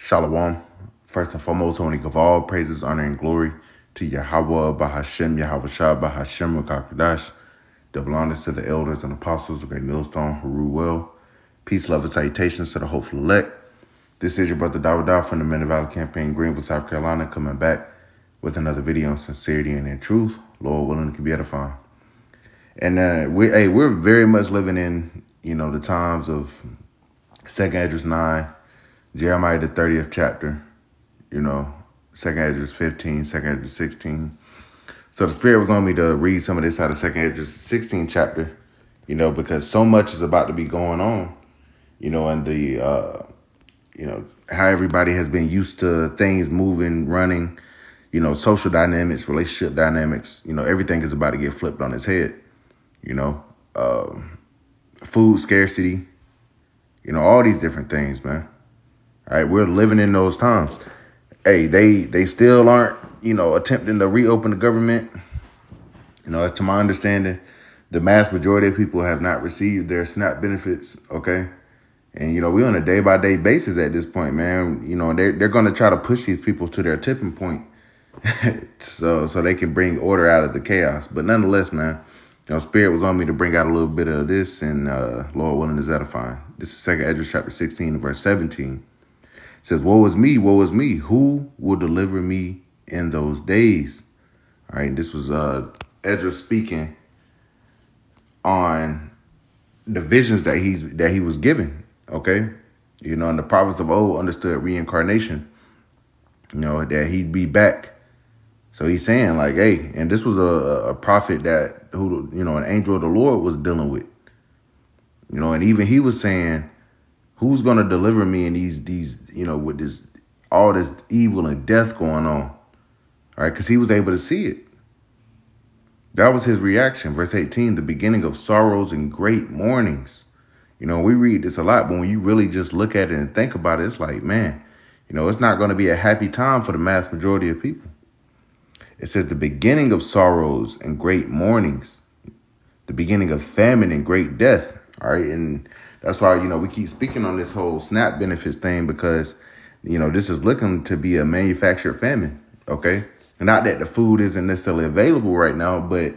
Shalom. First and foremost, I want to give all praises, honor, and glory to Yahweh, Bahashem, Yahweh Shah, Bahashem, Rakakadash. Double honors to the elders and apostles of Great Millstone, who rule well. Peace, love, and salutations to the hopeful elect. This is your brother Dawada from the Men of Valor Campaign, Greenville, South Carolina, coming back with another video on sincerity and in truth. Lord willing, it can be edifying. And we're very much living in, the times of 2nd Esdras 9, Jeremiah the 30th chapter, 2nd Esdras 15, 2nd Esdras 16. So the Spirit was on me to read some of this out of 2nd Esdras 16 chapter, because so much is about to be going on, and how everybody has been used to things moving, running, social dynamics, relationship dynamics, everything is about to get flipped on its head, food scarcity, all these different things, man. All right, we're living in those times. Hey, they still aren't, attempting to reopen the government. To my understanding, the mass majority of people have not received their SNAP benefits, okay? And, we're on a day-by-day basis at this point, man. They're going to try to push these people to their tipping point so they can bring order out of the chaos. But nonetheless, man, Spirit was on me to bring out a little bit of this, and Lord willing is edifying. This is 2nd Esdras chapter 16, verse 17. It says, woe is me, who will deliver me in those days? All right, this was Ezra speaking on the visions that he was given, okay? And the prophets of old understood reincarnation, that he'd be back. So he's saying like, hey, and this was a prophet who an angel of the Lord was dealing with, and even he was saying, who's going to deliver me in these, with all this evil and death going on? All right, because he was able to see it. That was his reaction. Verse 18, the beginning of sorrows and great mournings. We read this a lot, but when you really just look at it and think about it, it's like, man, it's not going to be a happy time for the mass majority of people. It says the beginning of sorrows and great mournings, the beginning of famine and great death. All right, and that's why, we keep speaking on this whole SNAP benefits thing, because, this is looking to be a manufactured famine, okay? Not that the food isn't necessarily available right now, but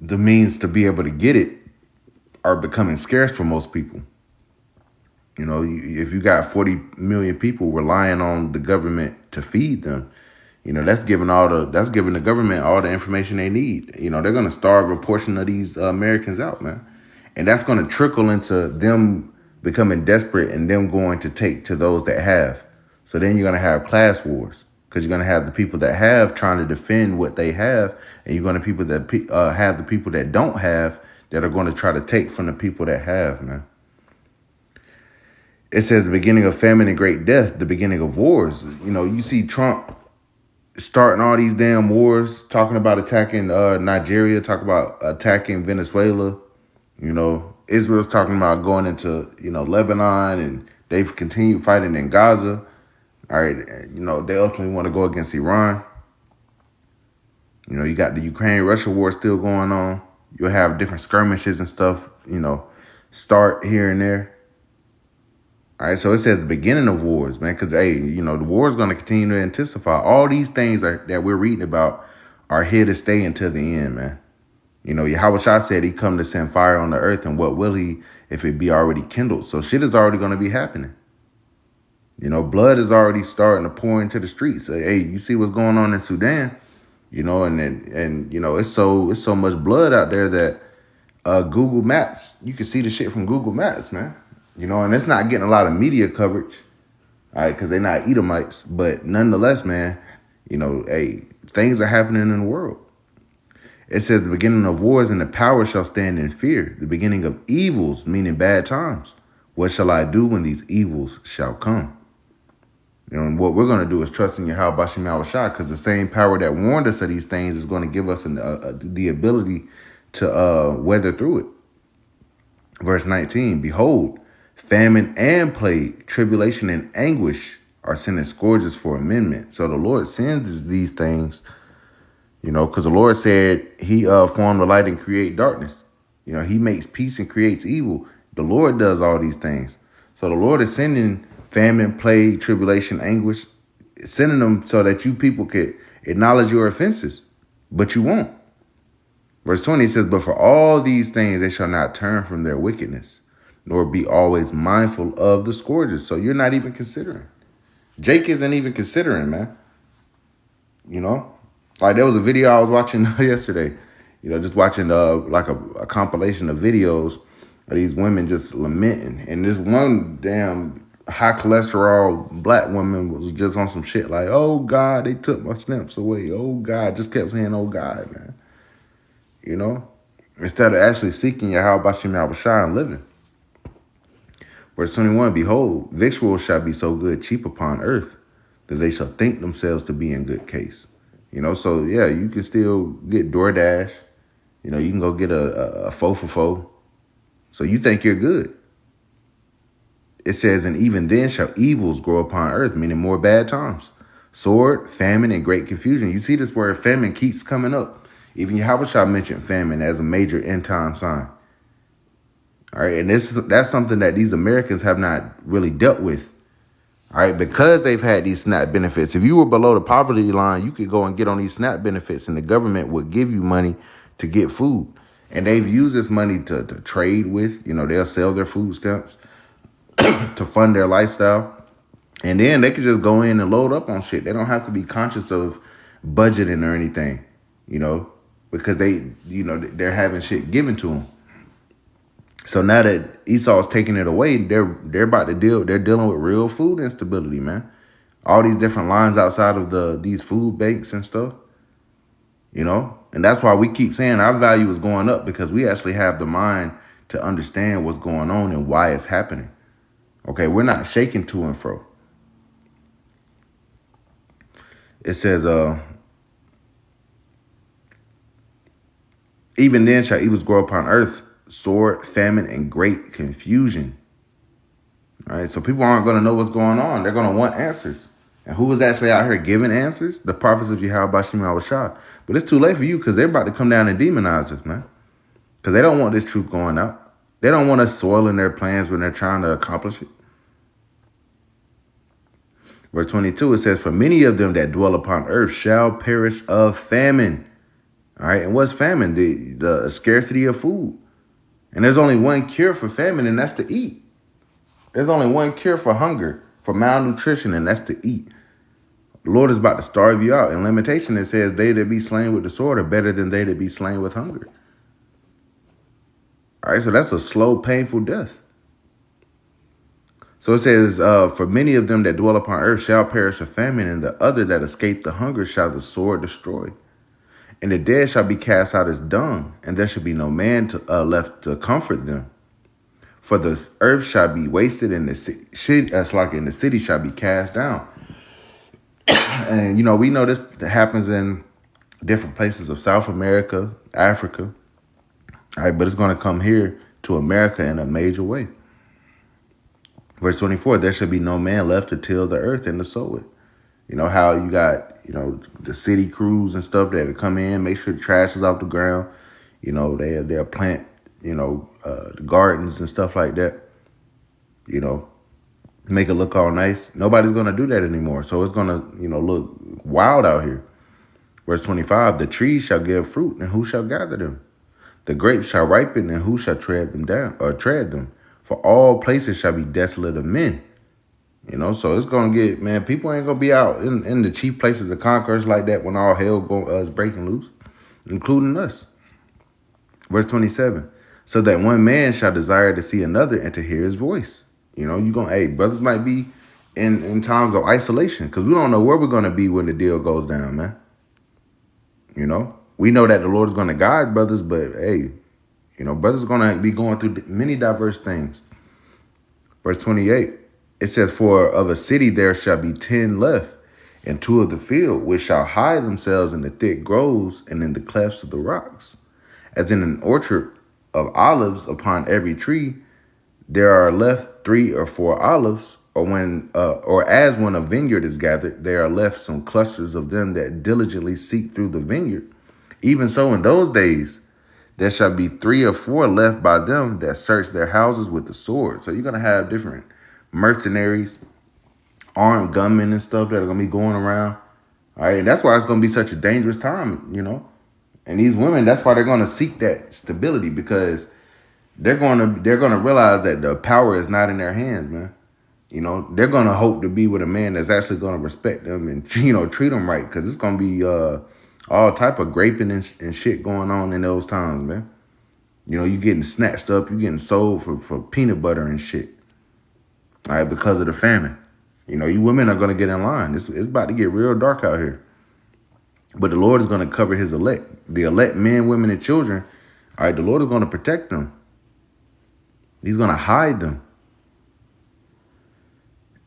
the means to be able to get it are becoming scarce for most people. If you got 40 million people relying on the government to feed them, that's giving the government all the information they need. They're going to starve a portion of these Americans out, man. And that's going to trickle into them becoming desperate and them going to take to those that have. So then you're going to have class wars, because you're going to have the people that have trying to defend what they have, and you're going to have the people that don't have that are going to try to take from the people that have, man. It says the beginning of famine and great death, the beginning of wars. You see Trump starting all these damn wars, talking about attacking Nigeria, talking about attacking Venezuela. Israel's talking about going into, Lebanon, and they've continued fighting in Gaza. All right, they ultimately want to go against Iran. You got the Ukraine-Russia war still going on. You'll have different skirmishes and stuff, start here and there. All right, so it says the beginning of wars, man, because, hey, the war is going to continue to intensify. All these things that we're reading about are here to stay until the end, man. Yahweh Shah said he come to send fire on the earth, and what will he if it be already kindled? So shit is already going to be happening. Blood is already starting to pour into the streets. Hey, you see what's going on in Sudan, and it's so much blood out there that Google Maps, you can see the shit from Google Maps, man. And it's not getting a lot of media coverage, all right, because they're not Edomites. But nonetheless, man, hey, things are happening in the world. It says the beginning of wars and the power shall stand in fear. The beginning of evils, meaning bad times. What shall I do when these evils shall come? And what we're going to do is trust in Yahweh Bashim Yahweh Shah, because the same power that warned us of these things is going to give us the ability to weather through it. Verse 19, behold, famine and plague, tribulation and anguish are sent as scourges for amendment. So the Lord sends these things, because the Lord said he formed the light and create darkness. He makes peace and creates evil. The Lord does all these things. So the Lord is sending famine, plague, tribulation, anguish, sending them so that you people could acknowledge your offenses, but you won't. Verse 20 says, but for all these things they shall not turn from their wickedness, nor be always mindful of the scourges. So you're not even considering. Jake isn't even considering, man. You know? Like there was a video I was watching yesterday, just watching like a compilation of videos of these women just lamenting. And this one damn high cholesterol black woman was just on some shit like, oh God, they took my stamps away. Oh God, just kept saying, oh God, man. Instead of actually seeking Yahweh Bashim Yahushua and living. Verse 21, behold, victuals shall be so good cheap upon earth that they shall think themselves to be in good case. So yeah, you can still get DoorDash. You can go get a 4 for 4. So you think you're good. It says, and even then shall evils grow upon earth, meaning more bad times. Sword, famine, and great confusion. You see this word famine keeps coming up. Even Yahushua mentioned famine as a major end time sign. All right, and that's something that these Americans have not really dealt with. All right, because they've had these SNAP benefits. If you were below the poverty line, you could go and get on these SNAP benefits, and the government would give you money to get food. And they've used this money to trade with. They'll sell their food stamps to fund their lifestyle. And then they could just go in and load up on shit. They don't have to be conscious of budgeting or anything, because they're having shit given to them. So now that Esau's taking it away, they're dealing with real food instability, man. All these different lines outside of these food banks and stuff, and that's why we keep saying our value is going up, because we actually have the mind to understand what's going on and why it's happening. Okay, we're not shaking to and fro. It says, even then shall evils grow upon earth, sword, famine, and great confusion. All right, so people aren't going to know what's going on. They're going to want answers. And who was actually out here giving answers? The prophets of Yahweh Bashim Yahushua. But it's too late for you, because they're about to come down and demonize us, man. Because they don't want this truth going out. They don't want us soiling their plans when they're trying to accomplish it. Verse 22, it says, for many of them that dwell upon earth shall perish of famine. All right, and what's famine? The scarcity of food. And there's only one cure for famine, and that's to eat. There's only one cure for hunger, for malnutrition, and that's to eat. The Lord is about to starve you out. In Lamentation, it says, they that be slain with the sword are better than they that be slain with hunger. All right, so that's a slow, painful death. So it says, for many of them that dwell upon earth shall perish of famine, and the other that escape the hunger shall the sword destroy. And the dead shall be cast out as dung, and there shall be no man left to comfort them. For the earth shall be wasted, and the city shall be cast down. And, we know this happens in different places of South America, Africa. All right, but it's going to come here to America in a major way. Verse 24, there shall be no man left to till the earth and to sow it. You know how you got, the city crews and stuff that come in, make sure the trash is off the ground. They'll plant, the gardens and stuff like that. Make it look all nice. Nobody's going to do that anymore. So it's going to, look wild out here. Verse 25, the trees shall give fruit, and who shall gather them? The grapes shall ripen, and who shall tread them? For all places shall be desolate of men. So it's going to get, man, people ain't going to be out in the chief places of conquerors like that when all hell is breaking loose, including us. Verse 27, so that one man shall desire to see another and to hear his voice. Brothers might be in times of isolation, because we don't know where we're going to be when the deal goes down, man. We know that the Lord is going to guide brothers, but hey, brothers are going to be going through many diverse things. Verse 28, it says, for of a city there shall be 10 left, and 2 of the field, which shall hide themselves in the thick groves and in the clefts of the rocks. As in an orchard of olives, upon every tree there are left 3 or 4 olives, or as when a vineyard is gathered, there are left some clusters of them that diligently seek through the vineyard. Even so in those days there shall be 3 or 4 left by them that search their houses with the sword. So you're going to have different mercenaries, armed gunmen and stuff that are gonna be going around. All right, and that's why it's gonna be such a dangerous time, And these women, that's why they're gonna seek that stability because they're gonna realize that the power is not in their hands, man. They're gonna hope to be with a man that's actually gonna respect them and treat them right because it's gonna be all type of graping and shit going on in those times, man. You getting snatched up, you getting sold for peanut butter and shit. All right, because of the famine. You women are gonna get in line. It's about to get real dark out here. But the Lord is gonna cover his elect. The elect men, women, and children. All right, the Lord is gonna protect them. He's gonna hide them.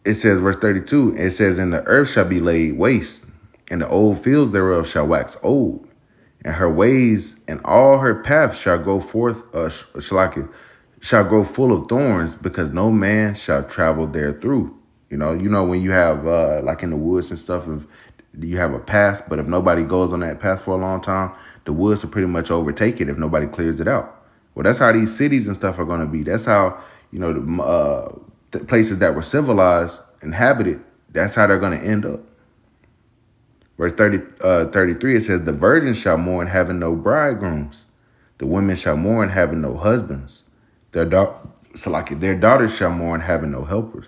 It says, verse 32, it says, and the earth shall be laid waste, and the old fields thereof shall wax old, and her ways and all her paths shall go forth, shall grow full of thorns, because no man shall travel there through. When you have, like in the woods and stuff, if you have a path, but if nobody goes on that path for a long time, the woods will pretty much overtake it if nobody clears it out. Well, that's how these cities and stuff are going to be. That's how, the places that were civilized, inhabited, that's how they're going to end up. Verse 33, it says, the virgins shall mourn having no bridegrooms. The women shall mourn having no husbands. Their daughters shall mourn having no helpers.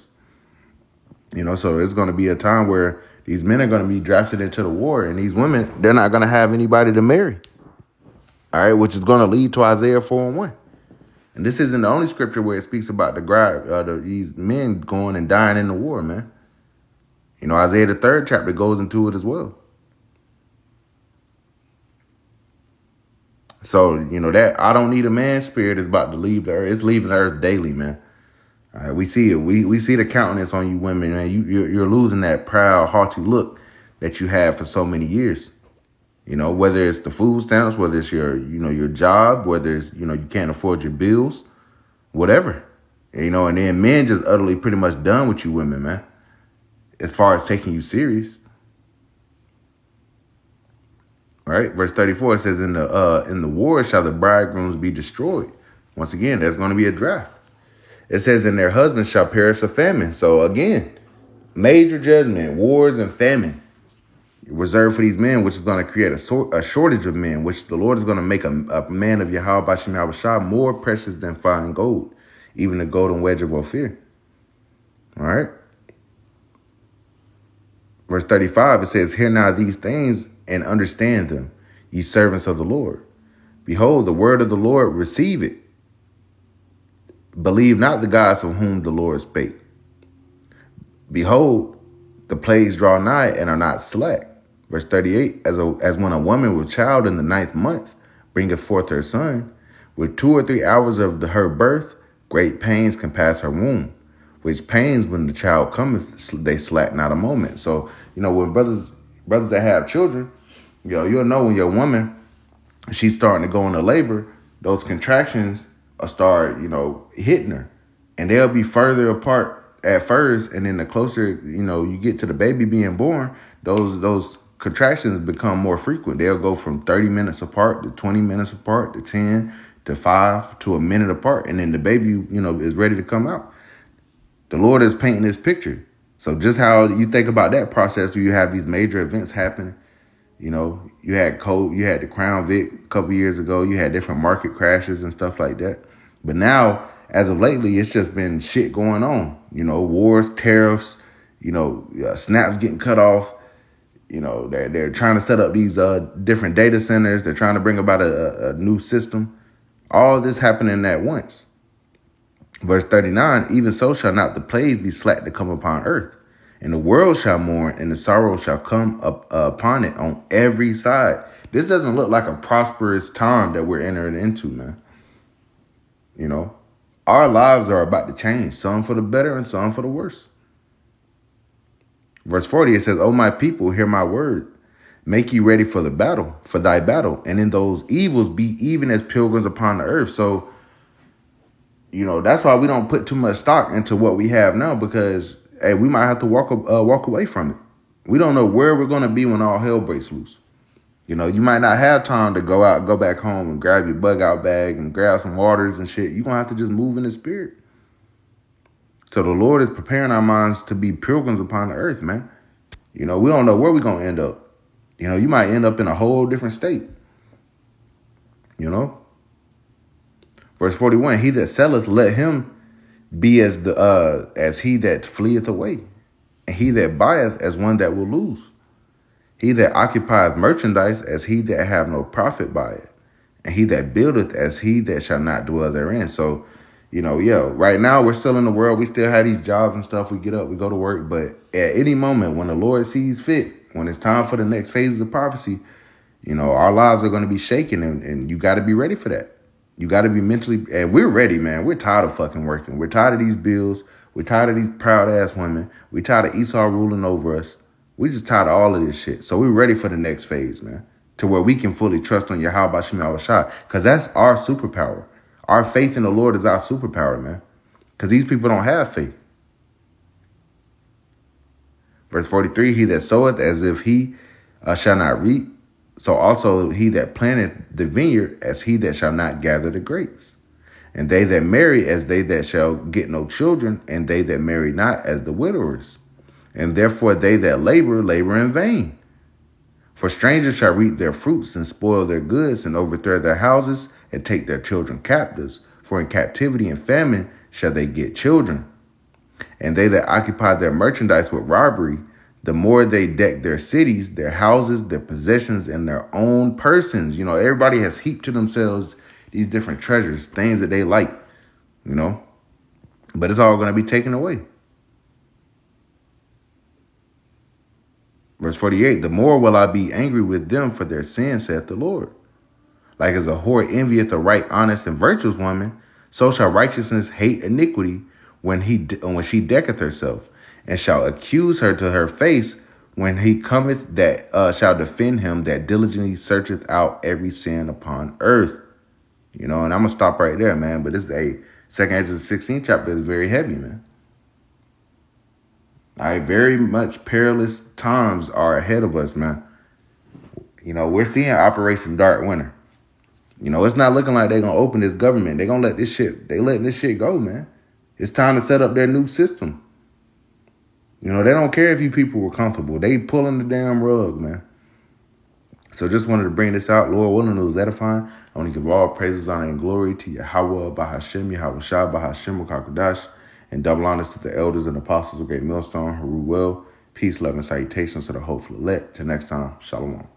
So it's going to be a time where these men are going to be drafted into the war, and these women, they're not going to have anybody to marry. All right, which is going to lead to Isaiah 4:1. And this isn't the only scripture where it speaks about these men going and dying in the war, man. Isaiah the 3rd chapter goes into it as well. So, that I don't need a man spirit is about to leave the earth. It's leaving the earth daily, man. All right, we see it. We see the countenance on you women, man. You're losing that proud, haughty look that you had for so many years. Whether it's the food stamps, whether it's your job, whether it's, you can't afford your bills, whatever. And then men just utterly pretty much done with you women, man, as far as taking you serious. All right, verse 34, it says, in the war shall the bridegrooms be destroyed. Once again, there's going to be a draft. It says, and their husbands shall perish of famine. So again, major judgment, wars and famine reserved for these men, which is going to create a shortage of men, which the Lord is going to make a man of Yahweh Bashem Yahushua more precious than fine gold, even the golden wedge of Ophir. All right. Verse 35, it says, hear now these things and understand them, ye servants of the Lord. Behold, the word of the Lord, receive it. Believe not the gods of whom the Lord spake. Behold, the plagues draw nigh and are not slack. Verse 38, as when a woman with child in the 9th month bringeth forth her son, with 2 or 3 hours of her birth, great pains compass her womb, which pains when the child cometh, they slack not a moment. So, when brothers that have children, you'll know when your woman, she's starting to go into labor, those contractions will start, hitting her. And they'll be further apart at first, and then the closer, you get to the baby being born, those contractions become more frequent. They'll go from 30 minutes apart to 20 minutes apart to 10 to 5 to a minute apart. And then the baby, is ready to come out. The Lord is painting this picture. So just how you think about that process, where you have these major events happening. You had the Crown Vic a couple years ago. You had different market crashes and stuff like that. But now, as of lately, it's just been shit going on. Wars, tariffs, snaps getting cut off. They're trying to set up these different data centers. They're trying to bring about a new system. All this happening at once. Verse 39, even so shall not the plagues be slack to come upon earth. And the world shall mourn, and the sorrow shall come up upon it on every side. This doesn't look like a prosperous time that we're entering into, man. Our lives are about to change, some for the better and some for the worse. Verse 40, it says, O my people, hear my word. Make ye ready for the battle, for thy battle. And in those evils be even as pilgrims upon the earth. So, that's why we don't put too much stock into what we have now, because, hey, we might have to walk away from it. We don't know where we're going to be when all hell breaks loose. You might not have time to go back home and grab your bug out bag and grab some waters and shit. You're going to have to just move in the spirit. So the Lord is preparing our minds to be pilgrims upon the earth, man. You know, we don't know where we're going to end up. You know, you might end up in a whole different state. You know? Verse 41, he that selleth, let him be as he that fleeth away, and he that buyeth as one that will lose. He that occupieth merchandise as he that have no profit by it, and he that buildeth as he that shall not dwell therein. So, you know, yeah, right now we're still in the world. We still have these jobs and stuff. We get up, we go to work. But at any moment when the Lord sees fit, when it's time for the next phase of prophecy, you know, our lives are going to be shaken, and you got to be ready for that. You got to be mentally, and we're ready, man. We're tired of fucking working. We're tired of these bills. We're tired of these proud ass women. We're tired of Esau ruling over us. We just tired of all of this shit. So we're ready for the next phase, man, to where we can fully trust on Yahweh Shem Yahushua, because that's our superpower. Our faith in the Lord is our superpower, man, because these people don't have faith. Verse 43, he that soweth as if he shall not reap, so also he that planteth the vineyard as he that shall not gather the grapes. And they that marry as they that shall get no children, and they that marry not as the widowers. And therefore they that labor, labor in vain. For strangers shall reap their fruits and spoil their goods and overthrow their houses and take their children captives. For in captivity and famine shall they get children. And they that occupy their merchandise with robbery, the more they deck their cities, their houses, their possessions, and their own persons. You know, everybody has heaped to themselves these different treasures, things that they like, you know. But it's all going to be taken away. Verse 48, the more will I be angry with them for their sins, saith the Lord. Like as a whore envieth a right, honest, and virtuous woman, so shall righteousness hate iniquity when she decketh herself, and shall accuse her to her face when he cometh that shall defend him that diligently searcheth out every sin upon earth. You know, and I'm going to stop right there, man. But this is a second Ezra 16th chapter is very heavy, man. All right, very much perilous times are ahead of us, man. You know, we're seeing Operation Dark Winter. You know, it's not looking like they're going to open this government. They're going to let this shit, they letting this shit go, man. It's time to set up their new system. You know, they don't care if you people were comfortable. They pulling the damn rug, man. So just wanted to bring this out. Lord willing, it was edifying. I want to give all praises, honor, and glory to Yahweh, Bahashem, Yahweh Shah, Bahashem, Kakadash, and double honors to the elders and apostles of Great Millstone, who rule well. Peace, love, and salutations to the hopeful elect. Till next time, Shalom.